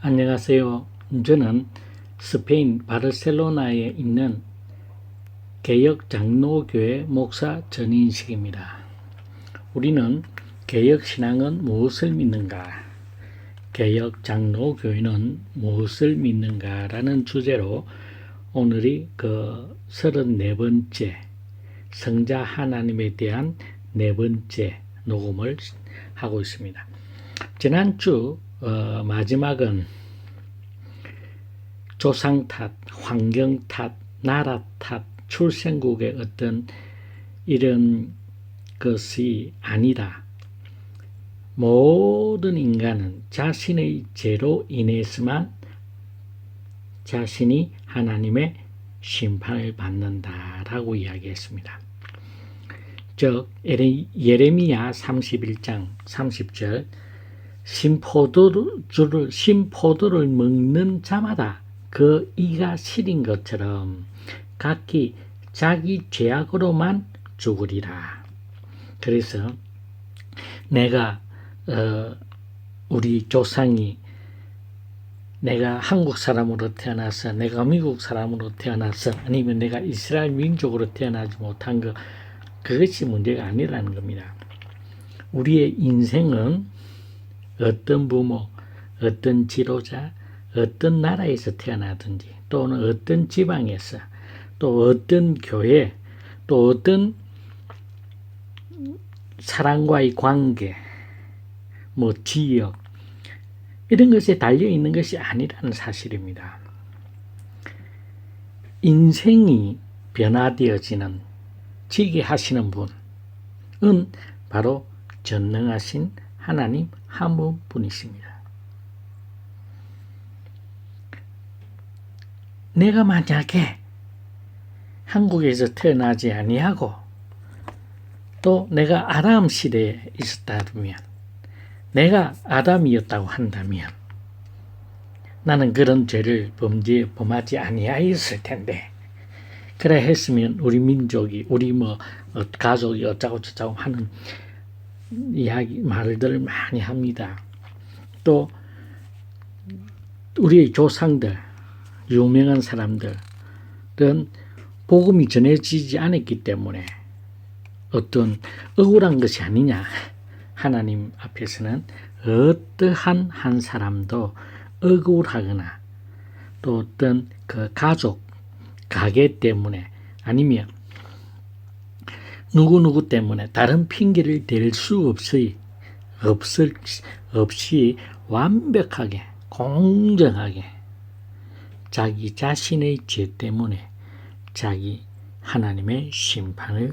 안녕하세요. 저는 스페인 바르셀로나에 있는 개혁장로교회 목사 전인식입니다. 우리는 개혁신앙은 무엇을 믿는가? 개혁장로교회는 무엇을 믿는가? 라는 주제로 오늘이 34번째 성자 하나님에 대한 4번째 녹음을 하고 있습니다. 지난주 마지막은 조상 탓, 환경 탓, 나라 탓, 출생국의 어떤 이런 것이 아니라 모든 인간은 자신의 죄로 인해서만 자신이 하나님의 심판을 받는다라고 이야기했습니다. 즉 예레미야 31장 30절 신포도를 먹는 자마다 그 이가 시린 것처럼 각기 자기 죄악으로만 죽으리라. 그래서 내가 우리 조상이 내가 한국 사람으로 태어나서 내가 미국 사람으로 태어나서 아니면 내가 이스라엘 민족으로 태어나지 못한 것, 그것이 문제가 아니라는 겁니다. 우리의 인생은 어떤 부모, 어떤 지도자, 어떤 나라에서 태어나든지 또는 어떤 지방에서 또 어떤 교회 또 어떤 사람과의 관계, 지역 이런 것에 달려있는 것이 아니라는 사실입니다. 인생이 변화되어지는 지게 하시는 분은 바로 전능하신 하나님 한 분뿐이십니다. 내가 만약에 한국에서 태어나지 아니하고 또 내가 아담 시대에 있었다면 내가 아담이었다고 한다면 나는 그런 죄를 범하지 아니하였을 텐데 그래 했으면 우리 민족이 우리 가족이 어쩌고 저쩌고 하는 말들을 많이 합니다. 또 우리의 조상들 유명한 사람들은 복음이 전해지지 않았기 때문에 어떤 억울한 것이 아니냐. 하나님 앞에서는 어떠한 한 사람도 억울하거나 또 어떤 그 가족, 가게 때문에 아니면 누구누구 때문에 다른 핑계를 댈 수 없이 완벽하게 공정하게 자기 자신의 죄 때문에 자기 하나님의 심판을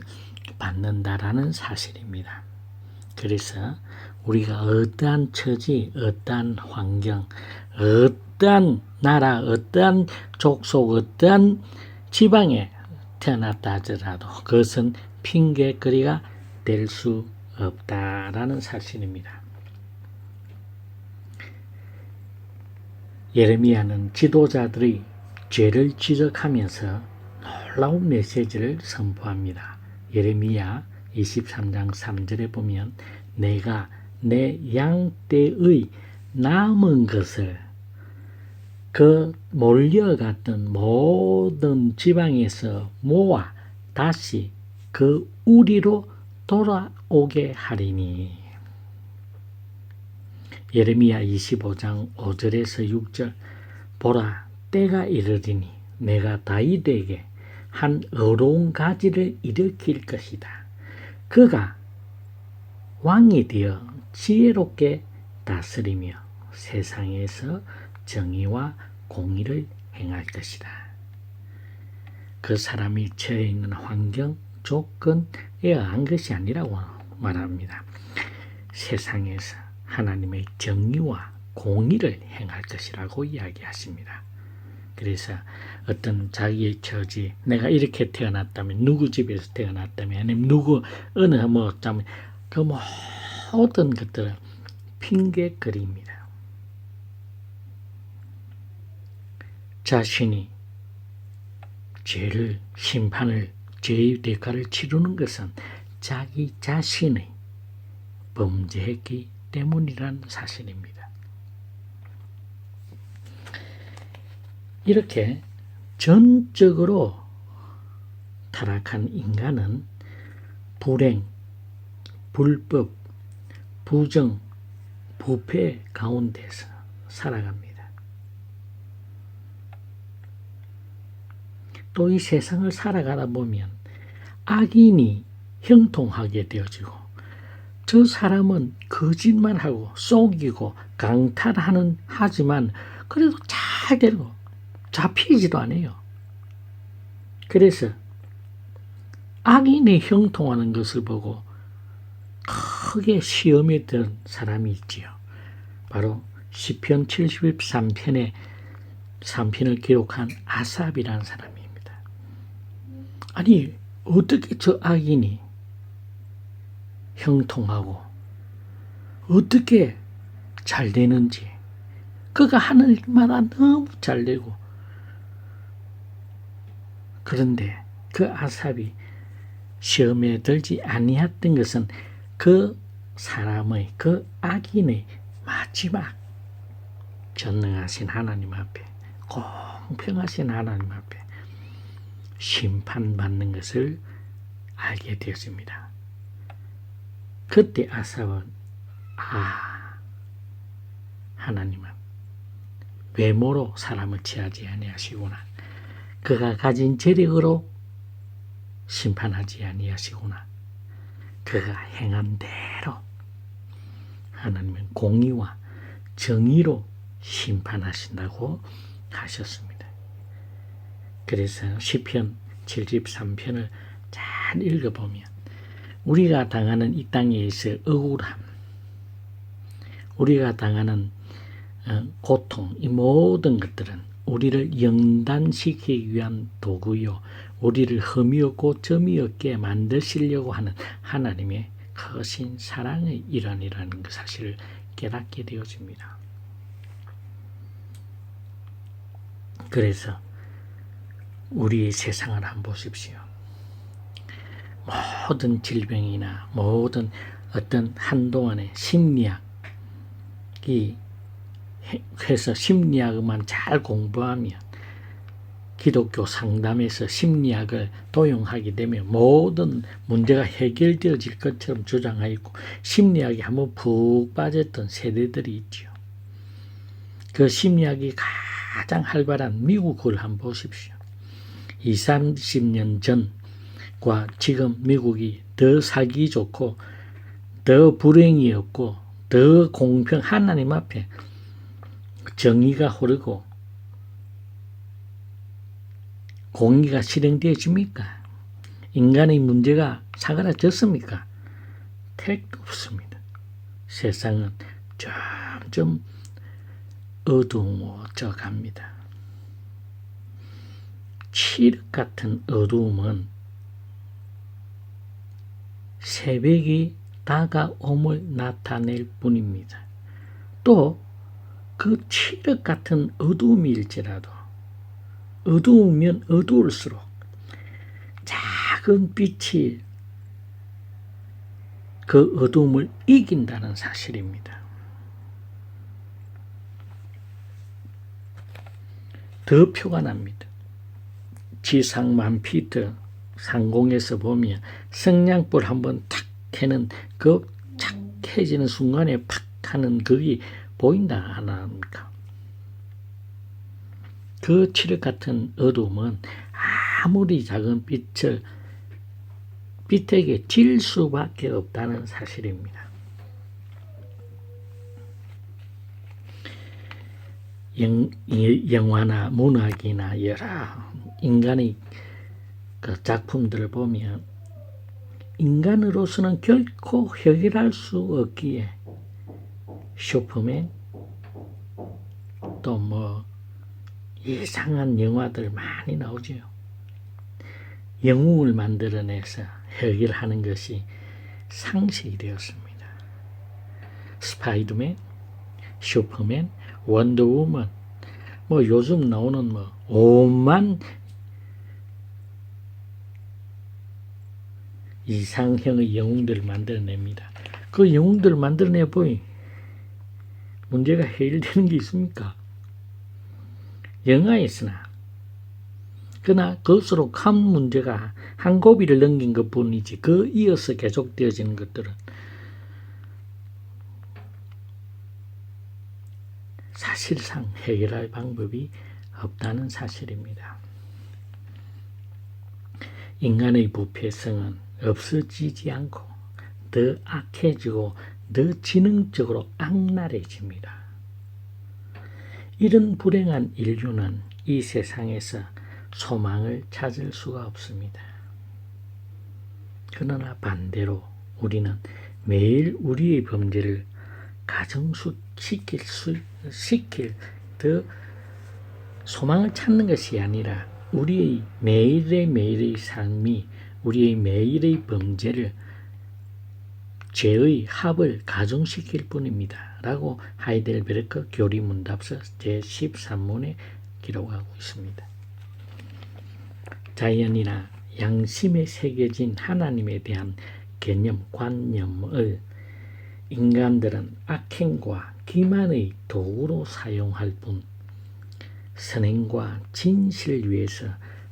받는다라는 사실입니다. 그래서 우리가 어떠한 처지, 어떠한 환경, 어떠한 나라, 어떠한 족속, 어떠한 지방에 태어났다 하더라도 그것은 핑계거리가 될 수 없다라는 사실입니다. 예레미야는 지도자들의 죄를 지적하면서 놀라운 메시지를 선포합니다. 예레미야 23장 3절에 보면 내가 내 양떼의 남은 것을 그 몰려갔던 모든 지방에서 모아 다시 그 우리로 돌아오게 하리니. 예레미야 25장 5절에서 6절 보라 때가 이르리니 내가 다윗에게 한 어려운 가지를 일으킬 것이다. 그가 왕이 되어 지혜롭게 다스리며 세상에서 정의와 공의를 행할 것이다. 그 사람이 처해 있는 환경, 조건에 의한 것이 아니라고 말합니다. 세상에서 하나님의 정의와 공의를 행할 것이라고 이야기하십니다. 그래서 어떤 자기의 처지, 내가 이렇게 태어났다면, 누구 집에서 태어났다면, 아니면 어느 그 모든 것들은 핑계거리입니다. 자신이 심판을, 죄의 대가를 치르는 것은 자기 자신의 범죄했기 때문이라는 사실입니다. 이렇게 전적으로 타락한 인간은 불행, 불법, 부정, 부패 가운데서 살아갑니다. 또 이 세상을 살아가다 보면 악인이 형통하게 되어지고, 저 사람은 거짓말하고 속이고 강탈하는 하지만 그래도 잘 되고 잡히지도 않아요. 그래서 악인이 형통하는 것을 보고 크게 시험에 든 사람이 있지요. 바로 시편 73편의 3편을 기록한 아삽이라는 사람입니다. 아니, 어떻게 저 악인이 형통하고 어떻게 잘 되는지, 그가 하는 일마다 너무 잘 되고, 그런데 그 아삽이 시험에 들지 아니했던 것은 그 사람의, 그 악인의 마지막 전능하신 하나님 앞에, 공평하신 하나님 앞에 심판받는 것을 알게 되었습니다. 그때 아삽은 하나님은 외모로 사람을 취하지 아니하시구나, 그가 가진 재력으로 심판하지 아니하시구나, 그가 행한 대로 하나님은 공의와 정의로 심판하신다고 하셨습니다. 그래서 시편 73편을 잘 읽어보면 우리가 당하는 이 땅에서 억울함, 우리가 당하는 고통, 이 모든 것들은 우리를 영단시키기 위한 도구요, 우리를 흠이 없고 점이 없게 만드시려고 하는 하나님의 크신 사랑의 일환이라는 그 사실을 깨닫게 되어집니다. 그래서 우리의 세상을 한번 보십시오. 모든 질병이나 모든 어떤 한동안의 심리학이 해서 심리학만 잘 공부하면, 기독교 상담에서 심리학을 도용하게 되면 모든 문제가 해결되어질 것처럼 주장하고 심리학이 한번 푹 빠졌던 세대들이 있죠. 그 심리학이 가장 활발한 미국을 한번 보십시오. 20, 30년 전과 지금 미국이 더 살기 좋고 더 불행이 없고 더 공평, 하나님 앞에 정의가 흐르고 공의가 실행되어집니까? 인간의 문제가 사그라졌습니까? 택도 없습니다. 세상은 점점 어두워져 갑니다. 칠흑 같은 어두움은 새벽이 다가옴을 나타낼 뿐입니다. 또 그 칠흑 같은 어두움일지라도 어두우면 어두울수록 작은 빛이 그 어두움을 이긴다는 사실입니다. 더 표가 납니다. 지상 10,000피트 상공에서 보면 성냥불 한번 탁 해는 그 착해지는 순간에 팍 하는 그게 보인다 안 합니까? 그 칠흑 같은 어둠은 아무리 작은 빛을 빛에게 질 수밖에 없다는 사실입니다. 영화나 문학이나 여러 인간의 그 작품들을 보면 인간으로서는 결코 해결할 수 없기에 슈퍼맨, 또 뭐 이상한 영화들 많이 나오죠. 영웅을 만들어내서 해결하는 것이 상식이 되었습니다. 스파이더맨, 슈퍼맨, 원더우먼, 뭐 요즘 나오는 뭐 오만 이상형의 영웅들을 만들어냅니다. 그 영웅들을 만들어내 보이 문제가 해결되는 게 있습니까? 영하였으나 그러나 그것으로 큰 문제가 한 고비를 넘긴 것뿐이지 그 이어서 계속되어지는 것들은 사실상 해결할 방법이 없다는 사실입니다. 인간의 부패성은 없어지지 않고 더 악해지고 더 지능적으로 악랄해집니다. 이런 불행한 인류는 이 세상에서 소망을 찾을 수가 없습니다. 그러나 반대로 우리는 매일 우리의 범죄를 가정시킬 더 소망을 찾는 것이 아니라 우리의 매일의 삶이 우리의 매일의 범죄를 죄의 합을 가중시킬 뿐입니다. 라고 하이델베르크 교리문답서 제13문에 기록하고 있습니다. 자연이나 양심에 새겨진 하나님에 대한 개념, 관념을 인간들은 악행과 기만의 도구로 사용할 뿐 선행과 진실을 위해서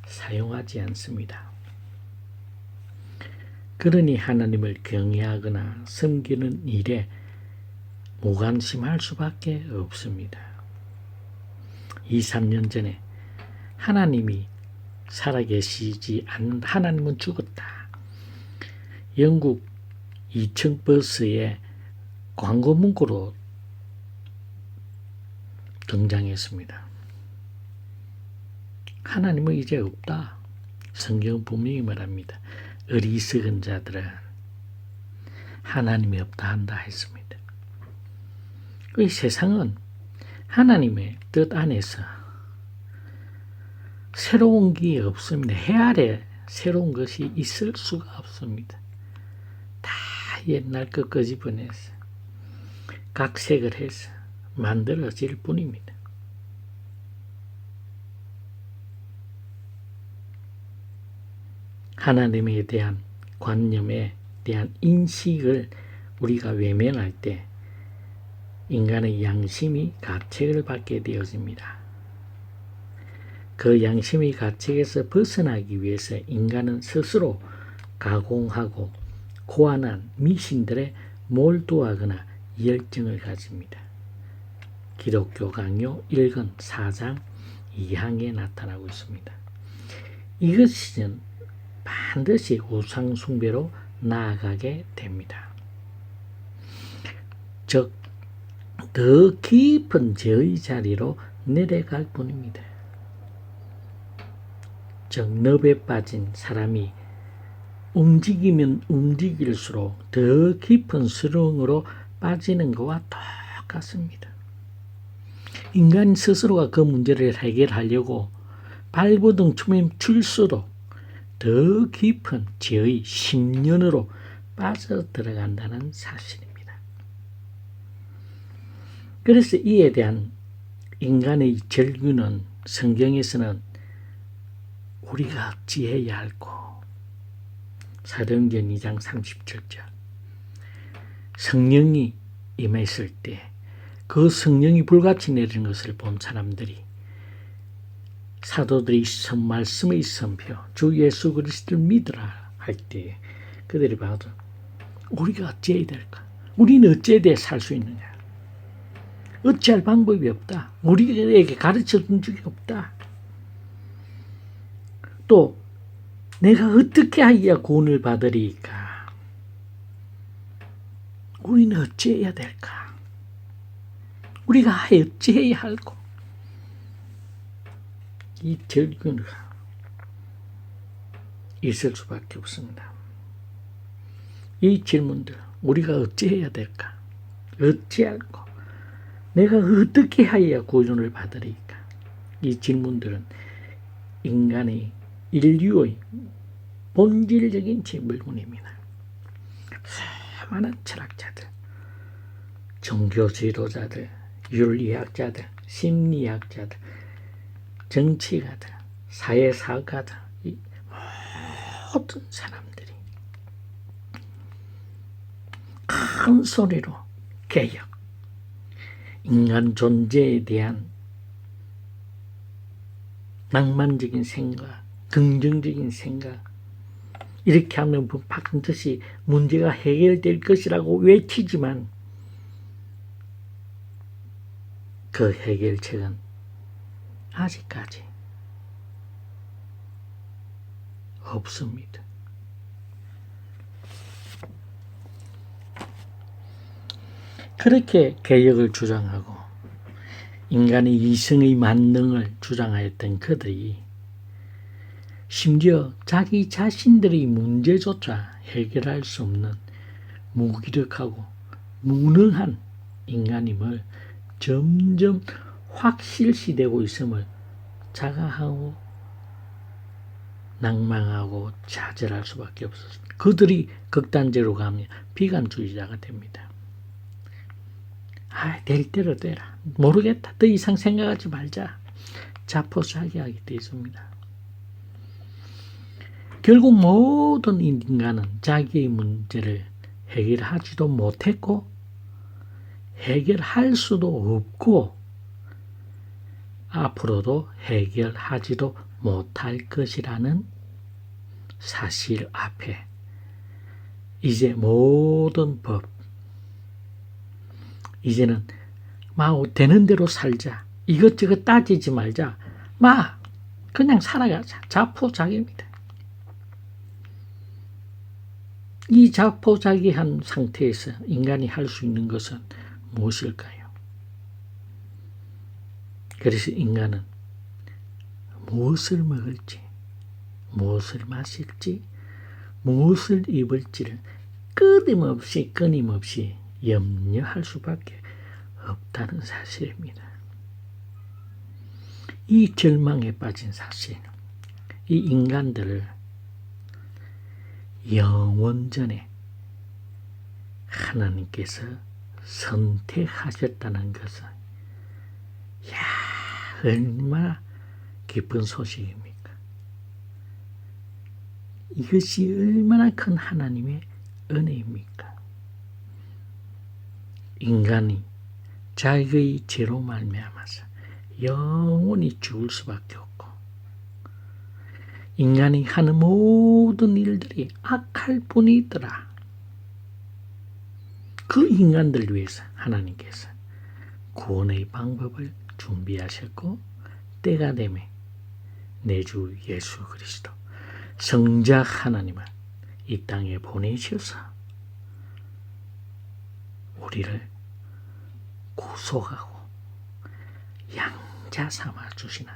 사용하지 않습니다. 그러니 하나님을 경외하거나 섬기는 일에 무관심할 수밖에 없습니다. 2, 3년 전에 하나님이 살아계시지 않는 하나님은 죽었다. 영국 2층 버스에 광고 문구로 등장했습니다. 하나님은 이제 없다. 성경은 분명히 말합니다. 어리석은 자들은 하나님이 없다 한다 했습니다. 이 세상은 하나님의 뜻 안에서 새로운 게 없습니다. 해 아래 새로운 것이 있을 수가 없습니다. 다 옛날 것 끄집어내서 각색을 해서 만들어질 뿐입니다. 하나님에 대한 관념에 대한 인식을 우리가 외면할 때 인간의 양심이 가책을 받게 되어집니다. 그 양심의 가책에서 벗어나기 위해서 인간은 스스로 가공하고 고안한 미신들에 몰두하거나 열정을 가집니다. 기독교 강요 1권 4장 2항에 나타나고 있습니다. 이것은 반드시 우상 숭배로 나아가게 됩니다. 즉, 더 깊은 죄의 자리로 내려갈 뿐입니다. 즉, 늪에 빠진 사람이 움직이면 움직일수록 더 깊은 수렁으로 빠지는 것과 똑같습니다. 인간 스스로가 그 문제를 해결하려고 발버둥 춤출수록 더 깊은 죄의 심연으로 빠져들어간다는 사실입니다. 그래서 이에 대한 인간의 절규는 성경에서는 우리가 어찌해야 할꼬 사도행전 2장 37절 성령이 임했을 때 그 성령이 불같이 내리는 것을 본 사람들이 사도들이 말씀의 선표 주 예수 그리스도를 믿으라 할 때 그들이 봐도 우리가 어찌해야 될까? 우리는 어찌해야 돼 살 수 있느냐? 어찌할 방법이 없다. 우리에게 가르쳐준 적이 없다. 또 내가 어떻게 하여야 구원을 받으리까? 우리는 어찌해야 될까? 우리가 어찌해야 할까? 이 절규가 있을 수밖에 없습니다. 이 질문들 우리가 어찌해야 될까? 어찌할까? 내가 어떻게 해야 구원을 받으리까? 이 질문들은 인간의 인류의 본질적인 질문입니다. 수많은 철학자들, 종교 지도자들, 윤리학자들, 심리학자들, 정치가들, 사회사가들, 모든 사람들이 큰 소리로 개혁, 인간 존재에 대한 낭만적인 생각, 긍정적인 생각, 이렇게 하면 반드시 문제가 해결될 것이라고 외치지만 그 해결책은 아직까지 없습니다. 그렇게 개혁을 주장하고 인간의 이성의 만능을 주장하였던 그들이 심지어 자기 자신들의 문제조차 해결할 수 없는 무기력하고 무능한 인간임을 점점 확실시되고 있음을 자각하고 낭망하고 좌절할 수밖에 없었습니다. 그들이 극단적으로 가면 비관주의자가 됩니다. 될 대로 되라. 모르겠다. 더 이상 생각하지 말자. 자포자기하게 되었습니다. 결국 모든 인간은 자기의 문제를 해결하지도 못했고 해결할 수도 없고 앞으로도 해결하지도 못할 것이라는 사실 앞에 이제 모든 법, 이제는 되는 대로 살자. 이것저것 따지지 말자. 그냥 살아가자. 자포자기입니다. 이 자포자기한 상태에서 인간이 할 수 있는 것은 무엇일까요? 그래서 인간은 무엇을 먹을지, 무엇을 마실지, 무엇을 입을지를 끊임없이 염려할 수밖에 없다는 사실입니다. 이 절망에 빠진 사실, 이 인간들을 영원전에 하나님께서 선택하셨다는 것은 얼마나 기쁜 소식입니까? 이것이 얼마나 큰 하나님의 은혜입니까? 인간이 자기의 죄로 말미암아서 영원히 죽을 수밖에 없고 인간이 하는 모든 일들이 악할 뿐이더라. 그 인간들 위해서 하나님께서 구원의 방법을 준비하셨고 때가 되매 내 주 예수 그리스도 성작 하나님을 이 땅에 보내셔서 우리를 구속하고 양자 삼아 주시는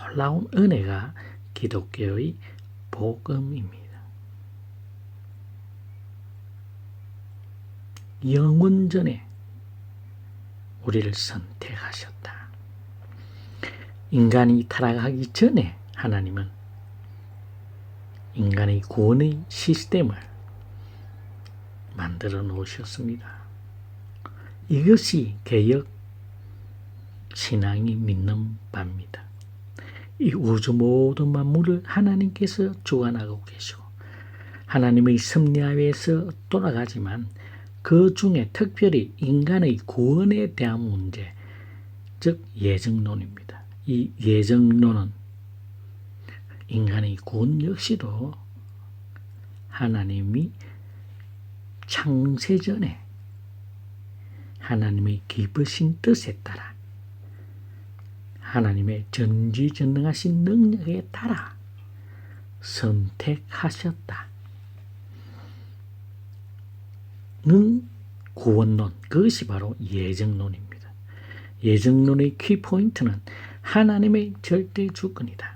놀라운 은혜가 기독교의 복음입니다. 영원전에 우리를 선택하셨다. 인간이 타락하기 전에 하나님은 인간의 구원의 시스템을 만들어 놓으셨습니다. 이것이 개혁 신앙이 믿는 바입니다. 이 우주 모든 만물을 하나님께서 주관하고 계시고 하나님의 섭리하에서 돌아가지만 그 중에 특별히 인간의 구원에 대한 문제, 즉 예정론입니다. 이 예정론은 인간의 구원 역시도 하나님이 창세전에 하나님의 기쁘신 뜻에 따라 하나님의 전지전능하신 능력에 따라 선택하셨다. 는 구원론, 그것이 바로 예정론입니다. 예정론의 키포인트는 하나님의 절대 주권이다.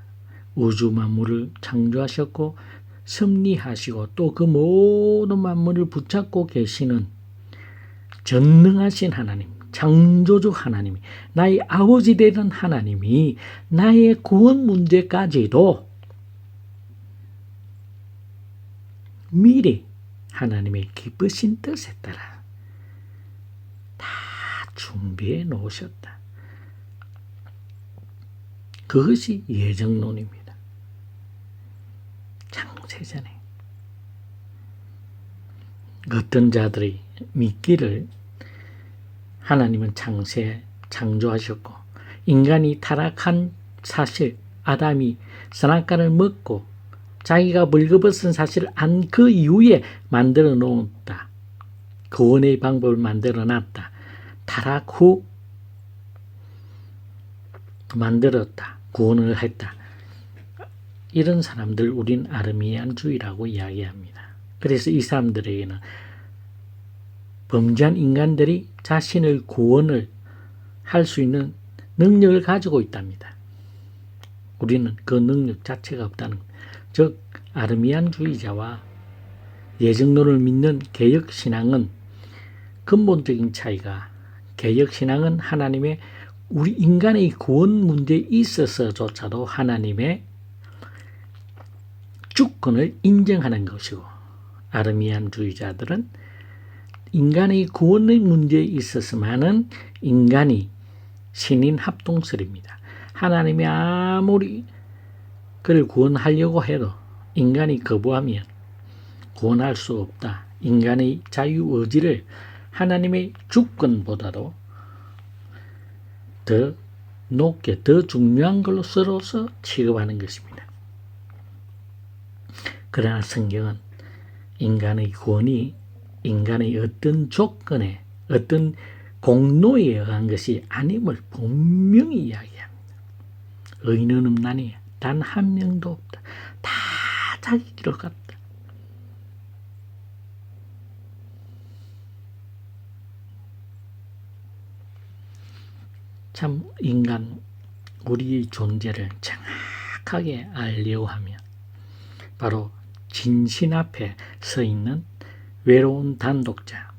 우주 만물을 창조하셨고 섭리하시고 또 그 모든 만물을 붙잡고 계시는 전능하신 하나님, 창조주 하나님이, 나의 아버지 되는 하나님이 나의 구원 문제까지도 미리 하나님의 기쁘신 뜻에 따라 다 준비해 놓으셨다. 그것이 예정론입니다. 창세전에 어떤 자들이 믿기를 하나님은 창조하셨고 인간이 타락한 사실 아담이 선악과를 먹고 자기가 벌거벗은 사실을 안 그 이후에 만들어 놓았다. 구원의 방법을 만들어 놨다. 타락 후 만들었다. 구원을 했다. 이런 사람들 우린 아르미안주의라고 이야기합니다. 그래서 이 사람들에게는 범죄한 인간들이 자신을 구원을 할 수 있는 능력을 가지고 있답니다. 우리는 그 능력 자체가 없다는 것. 즉 아르미안주의자와 예정론을 믿는 개혁신앙은 근본적인 차이가, 개혁신앙은 하나님의 우리 인간의 구원 문제에 있어서조차도 하나님의 주권을 인정하는 것이고, 아르미안주의자들은 인간의 구원의 문제에 있어서만은 인간이 신인 합동설입니다. 하나님이 아무리 그를 구원하려고 해도 인간이 거부하면 구원할 수 없다. 인간의 자유의지를 하나님의 주권보다도 더 높게, 더 중요한 것으로서 취급하는 것입니다. 그러나 성경은 인간의 구원이 인간의 어떤 조건에, 어떤 공로에 의한 것이 아님을 분명히 이야기합니다. 의인은 없나니 단 한 명도 없다. 다 자기 길을 갔다. 참 인간, 우리의 존재를 정확하게 알려고 하면 바로 진신 앞에 서 있는 외로운 단독자,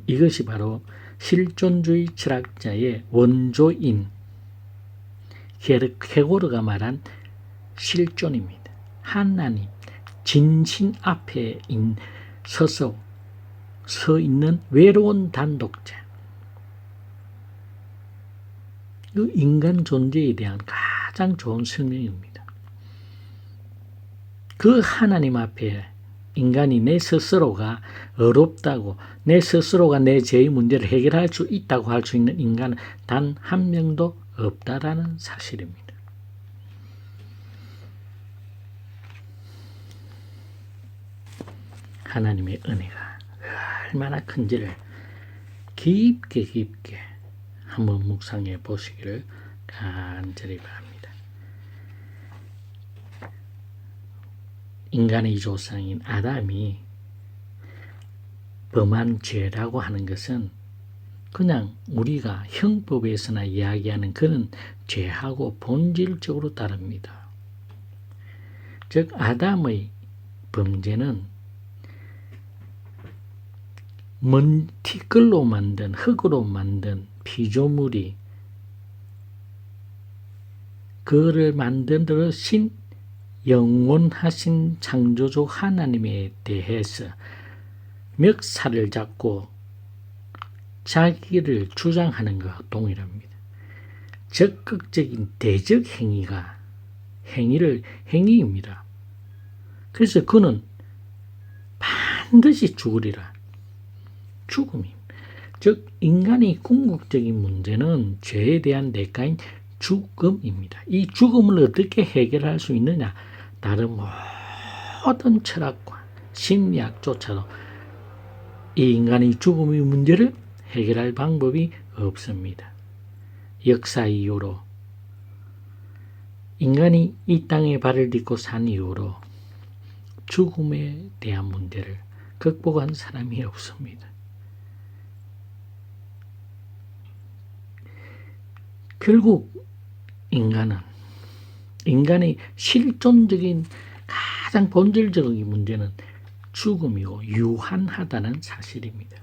이것이 바로 실존주의 철학자의 원조인 케고르가 말한 실존입니다. 하나님 진신 앞에 서 있는 외로운 단독자, 그 인간 존재에 대한 가장 좋은 설명입니다. 그 하나님 앞에 인간이 내 스스로가 어렵다고, 내 스스로가 내 죄의 문제를 해결할 수 있다고 할 수 있는 인간은 단 한 명도 없다라는 사실입니다. 하나님의 은혜가 얼마나 큰지를 깊게 한번 묵상해 보시기를 간절히 바랍니다. 인간의 조상인 아담이 범한 죄라고 하는 것은 그냥 우리가 형법에서나 이야기하는 그런 죄하고 본질적으로 다릅니다. 즉 아담의 범죄는 티끌로 만든, 흙으로 만든 피조물이 그를 만드신 영원하신 창조주 하나님에 대해서 멱살을 잡고 자기를 주장하는 것과 동일합니다. 적극적인 대적 행위입니다. 그래서 그는 반드시 죽으리라. 죽음입니다. 즉 인간의 궁극적인 문제는 죄에 대한 대가인 죽음입니다. 이 죽음을 어떻게 해결할 수 있느냐? 다른 모든 철학과 심리학조차도 이 인간의 죽음의 문제를 해결할 방법이 없습니다. 역사 이후로 인간이 이 땅에 발을 딛고 산 이후로 죽음에 대한 문제를 극복한 사람이 없습니다. 결국 인간의 실존적인 가장 본질적인 문제는 죽음이고 유한하다는 사실입니다.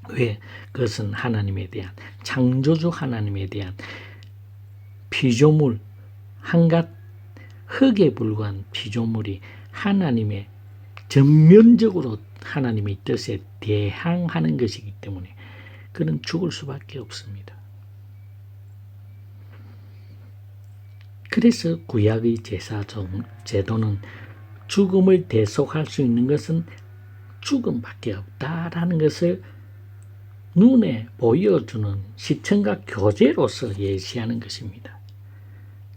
왜? 그것은 하나님에 대한, 창조주 하나님에 대한 피조물, 한갓 흙에 불과한 피조물이 하나님의 전면적으로 하나님의 뜻에 대항하는 것이기 때문에 그는 죽을 수밖에 없습니다. 그래서 구약의 제도는 죽음을 대속할 수 있는 것은 죽음밖에 없다라는 것을 눈에 보여주는 시청각 교재로서 예시하는 것입니다.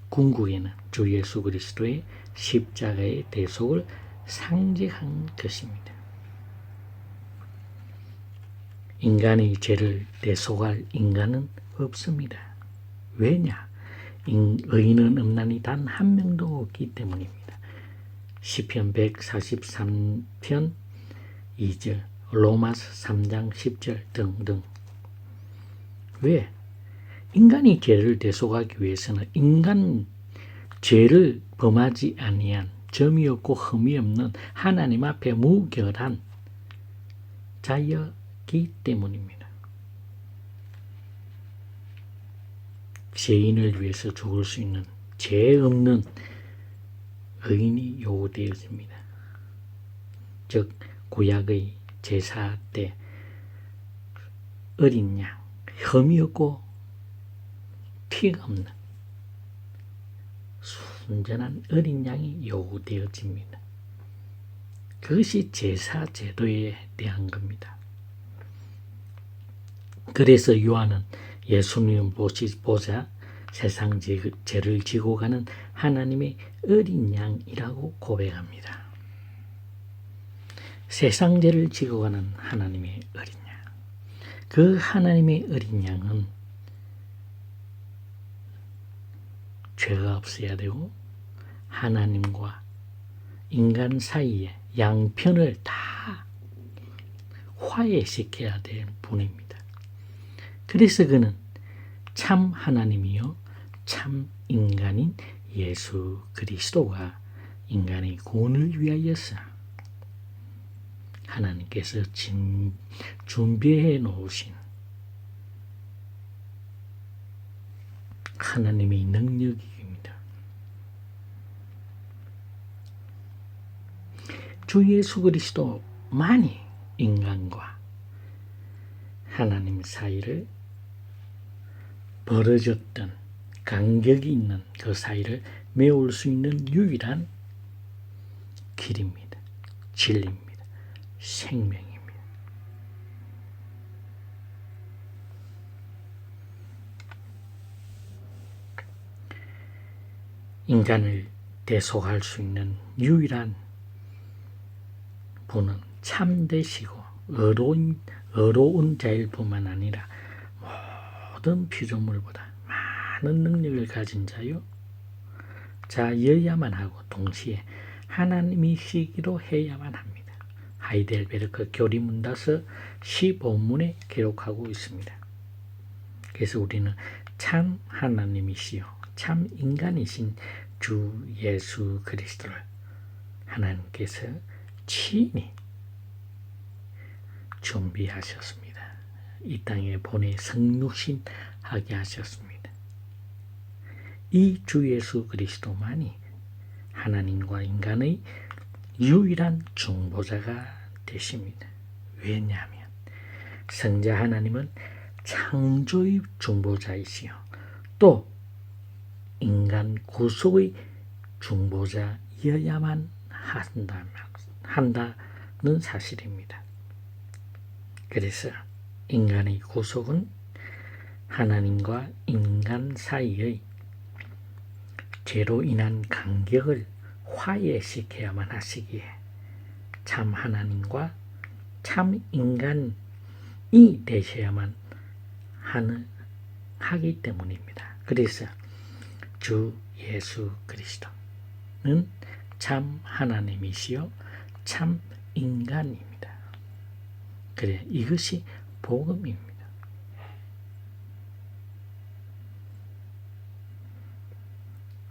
궁극에는 주 예수 그리스도의 십자가의 대속을 상징한 것입니다. 인간의 죄를 대속할 인간은 없습니다. 왜냐? 의인은 없나니 단 한 명도 없기 때문입니다. 시편 143편 2절, 로마서 3장 10절 등등. 왜? 인간이 죄를 대속하기 위해서는 인간 죄를 범하지 아니한 점이 없고 흠이 없는 하나님 앞에 무결한 자였기 때문입니다. 죄인을 위해서 죽을 수 있는 죄 없는 의인이 요구되어집니다. 즉 구약의 제사 때 어린 양, 흠이 없고 피가 없는 순전한 어린 양이 요구되어집니다. 그것이 제사 제도에 대한 겁니다. 그래서 요한은 예수님을 보자 세상 죄를 지고 가는 하나님의 어린 양이라고 고백합니다. 세상 죄를 지고 가는 하나님의 어린 양. 그 하나님의 어린 양은 죄가 없어야 되고 하나님과 인간 사이에 양편을 다 화해시켜야 될 분입니다. 그래서 그는 참 하나님이요 참 인간인 예수 그리스도가 인간의 구원을 위하여서 하나님께서 준비해 놓으신 하나님의 능력입니다. 주 예수 그리스도만이 인간과 하나님 사이를 벌어졌던 간격이 있는 그 사이를 메울 수 있는 유일한 길입니다. 진리입니다. 생명입니다. 인간을 대속할 수 있는 유일한 분은 참되시고 의로운 자일 뿐만 아니라 모든 피조물보다 많은 능력을 가진 자여야만 하고 동시에 하나님이시기도 해야만 합니다. 하이델베르크 교리문답서 15문에 기록하고 있습니다. 그래서 우리는 참 하나님이시요 참 인간이신 주 예수 그리스도를 하나님께서 친히 준비하셨습니다. 이 땅에 보내 성육신하게 하셨습니다. 이 주 예수 그리스도만이 하나님과 인간의 유일한 중보자가 되십니다. 왜냐하면 성자 하나님은 창조의 중보자이시요 또 인간 구속의 중보자여야만 한다는 사실입니다. 그래서 인간의 구속은 하나님과 인간 사이의 죄로 인한 간격을 화해시켜야만 하시기에 참 하나님과 참 인간이 되셔야만 하기 때문입니다. 그래서 주 예수 그리스도는 참 하나님이시요 참 인간입니다. 그래 이것이 복음입니다.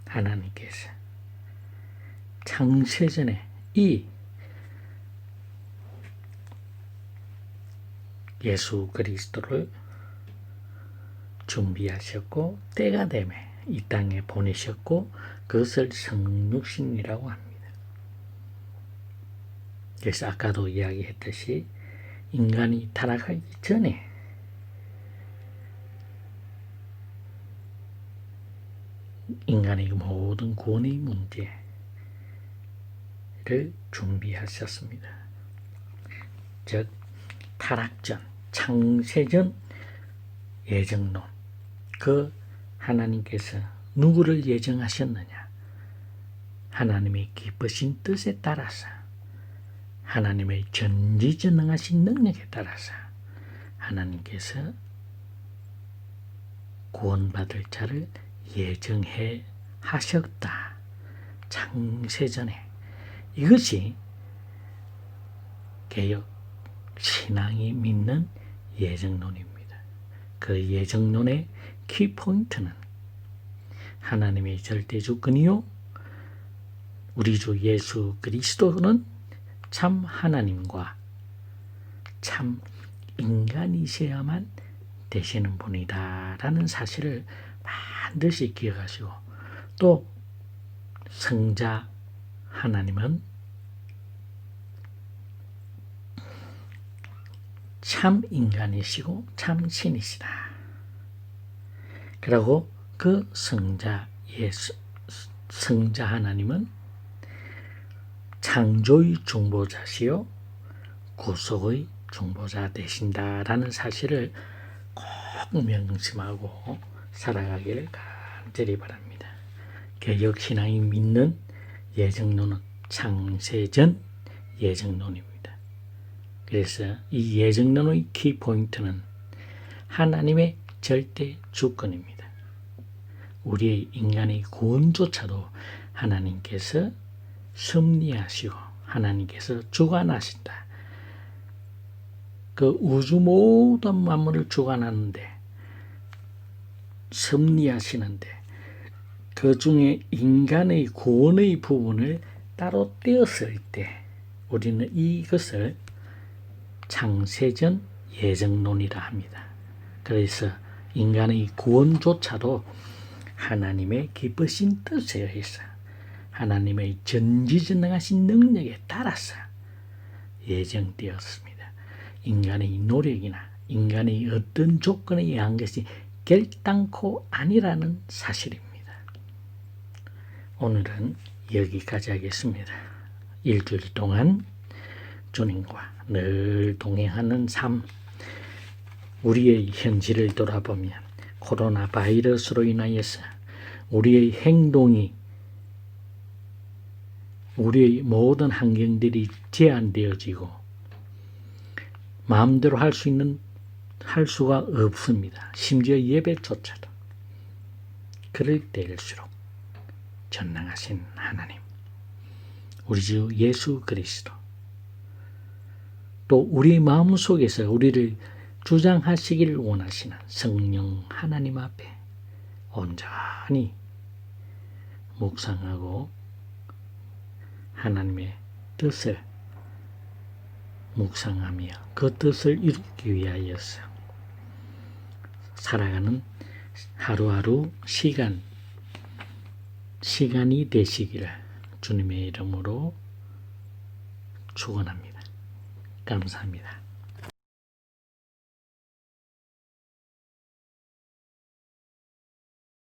하나님께서 창세전에 이 예수 그리스도를 준비하셨고 때가 되매 이 땅에 보내셨고 그것을 성육신이라고 합니다. 그래서 아까도 이야기했듯이 인간이 타락하기 전에 인간의 모든 구원의 문제를 준비하셨습니다. 즉 타락전 창세전 예정론, 그 하나님께서 누구를 예정하셨느냐? 하나님의 기쁘신 뜻에 따라서, 하나님의 전지전능하신 능력에 따라서 하나님께서 구원받을 자를 예정해 하셨다. 창세전에. 이것이 개혁 신앙이 믿는 예정론입니다. 그 예정론의 키포인트는 하나님의 절대 주권이요, 우리 주 예수 그리스도는 참 하나님과 참 인간이셔야만 되시는 분이다 라는 사실을 반드시 기억하시고, 또 성자 하나님은 참 인간이시고 참 신이시다. 그리고 그 성자 하나님은 창조의 중보자시요 구속의 중보자 되신다라는 사실을 꼭 명심하고 살아가기를 간절히 바랍니다. 개혁신앙이 믿는 예정론은 창세전 예정론입니다. 그래서 이 예정론의 키포인트는 하나님의 절대 주권입니다. 우리의 인간의 구원조차도 하나님께서 섭리하시고 하나님께서 주관하신다. 그 우주 모든 만물을 주관하는데, 섭리하시는데, 그 중에 인간의 구원의 부분을 따로 떼었을 때 우리는 이것을 창세전 예정론이라 합니다. 그래서 인간의 구원조차도 하나님의 기쁘신 뜻에 의해서, 하나님의 전지전능하신 능력에 따라서 예정되었습니다. 인간의 노력이나 인간의 어떤 조건에 의한 것이 결단코 아니라는 사실입니다. 오늘은 여기까지 하겠습니다. 일주일 동안 주님과 늘 동행하는 삶, 우리의 현실을 돌아보면 코로나 바이러스로 인하여서 우리의 행동이, 우리의 모든 환경들이 제한되어지고 마음대로 할 수가 없습니다. 심지어 예배조차도. 그럴 때일수록 전능하신 하나님, 우리 주 예수 그리스도, 또 우리 마음속에서 우리를 주장하시기를 원하시는 성령 하나님 앞에 온전히 묵상하고 하나님의 뜻을 묵상하며 그 뜻을 이루기 위하여서 살아가는 하루하루 시간이 되시기를 주님의 이름으로 축원합니다. 감사합니다.